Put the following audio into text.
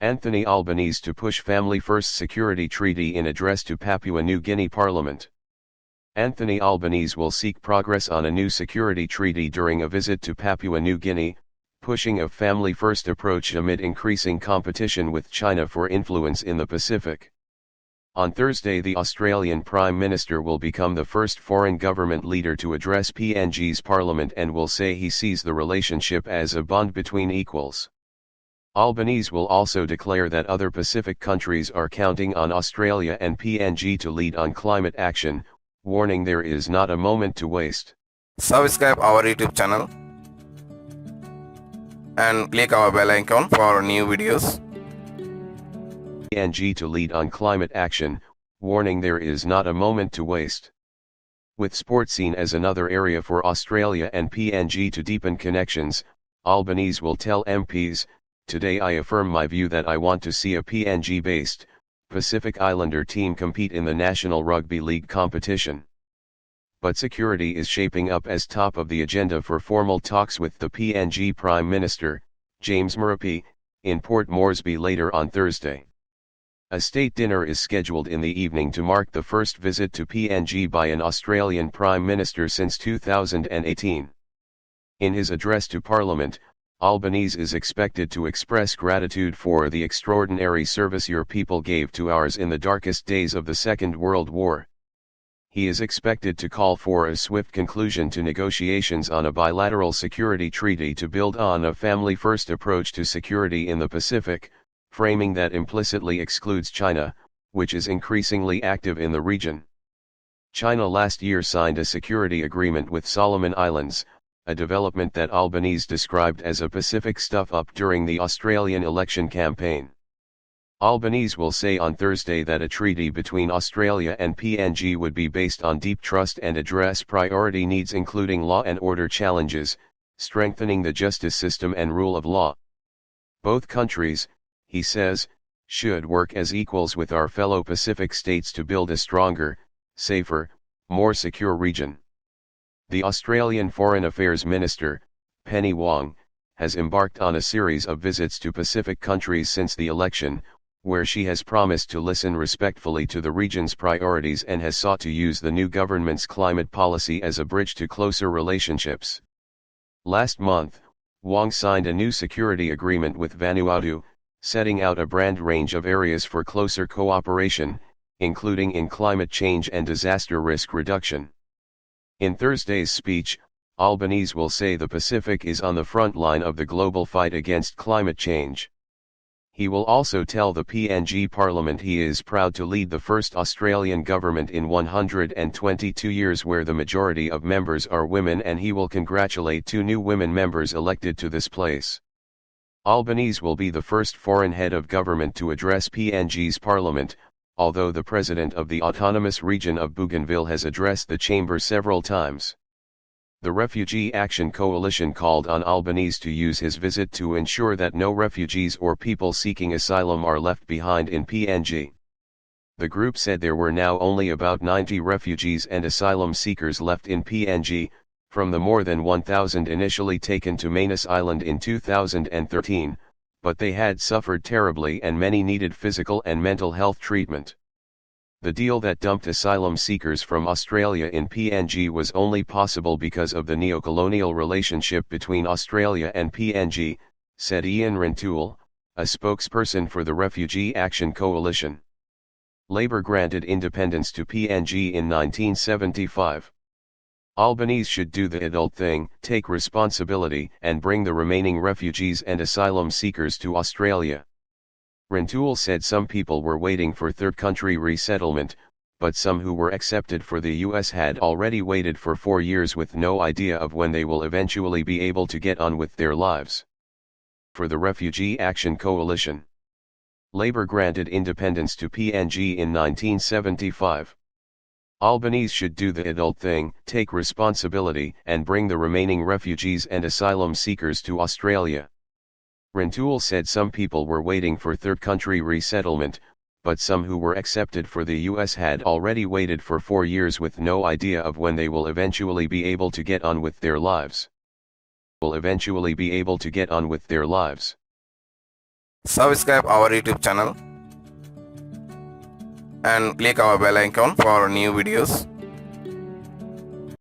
Anthony Albanese to push Family First Security Treaty in address to Papua New Guinea Parliament. Anthony Albanese will seek progress on a new security treaty during a visit to Papua New Guinea, pushing a family-first approach amid increasing competition with China for influence in the Pacific. On Thursday, the Australian Prime Minister will become the first foreign government leader to address PNG's parliament and will say he sees the relationship as a bond between equals. Albanese will also declare that other Pacific countries are counting on Australia and PNG to lead on climate action, warning there is not a moment to waste. Subscribe our YouTube channel and click our bell icon for new videos. PNG to lead on climate action, warning there is not a moment to waste. With sport seen as another area for Australia and PNG to deepen connections, Albanese will tell MPs, "Today I affirm my view that I want to see a PNG-based, Pacific Islander team compete in the National Rugby League competition." But security is shaping up as top of the agenda for formal talks with the PNG Prime Minister, James Marape, in Port Moresby later on Thursday. A state dinner is scheduled in the evening to mark the first visit to PNG by an Australian Prime Minister since 2018. In his address to Parliament, Albanese is expected to express gratitude for the extraordinary service your people gave to ours in the darkest days of the Second World War. He is expected to call for a swift conclusion to negotiations on a bilateral security treaty to build on a family-first approach to security in the Pacific, framing that implicitly excludes China, which is increasingly active in the region. China last year signed a security agreement with Solomon Islands, a development that Albanese described as a Pacific stuff-up during the Australian election campaign. Albanese will say on Thursday that a treaty between Australia and PNG would be based on deep trust and address priority needs including law and order challenges, strengthening the justice system and rule of law. Both countries, he says, should work as equals with our fellow Pacific states to build a stronger, safer, more secure region. The Australian Foreign Affairs Minister, Penny Wong, has embarked on a series of visits to Pacific countries since the election, where she has promised to listen respectfully to the region's priorities and has sought to use the new government's climate policy as a bridge to closer relationships. Last month, Wong signed a new security agreement with Vanuatu, setting out a broad range of areas for closer cooperation, including in climate change and disaster risk reduction. In Thursday's speech, Albanese will say the Pacific is on the front line of the global fight against climate change. He will also tell the PNG Parliament he is proud to lead the first Australian government in 122 years where the majority of members are women, and he will congratulate 2 new women members elected to this place. Albanese will be the first foreign head of government to address PNG's parliament, although the president of the autonomous region of Bougainville has addressed the chamber several times. The Refugee Action Coalition called on Albanese to use his visit to ensure that no refugees or people seeking asylum are left behind in PNG. The group said there were now only about 90 refugees and asylum seekers left in PNG, from the more than 1,000 initially taken to Manus Island in 2013, but they had suffered terribly and many needed physical and mental health treatment. The deal that dumped asylum seekers from Australia in PNG was only possible because of the neo-colonial relationship between Australia and PNG, said Ian Rintoul, a spokesperson for the Refugee Action Coalition. Labour granted independence to PNG in 1975. Albanese should do the adult thing, take responsibility, and bring the remaining refugees and asylum seekers to Australia. Rintoul said some people were waiting for third country resettlement, but some who were accepted for the US had already waited for 4 years with no idea of when they will eventually be able to get on with their lives. For the Refugee Action Coalition, Labour granted independence to PNG in 1975. Albanese should do the adult thing, take responsibility, and bring the remaining refugees and asylum seekers to Australia. Rintoul said some people were waiting for third country resettlement, but some who were accepted for the US had already waited for 4 years with no idea of when they will eventually be able to get on with their lives. Subscribe our YouTube channel and click our bell icon for new videos.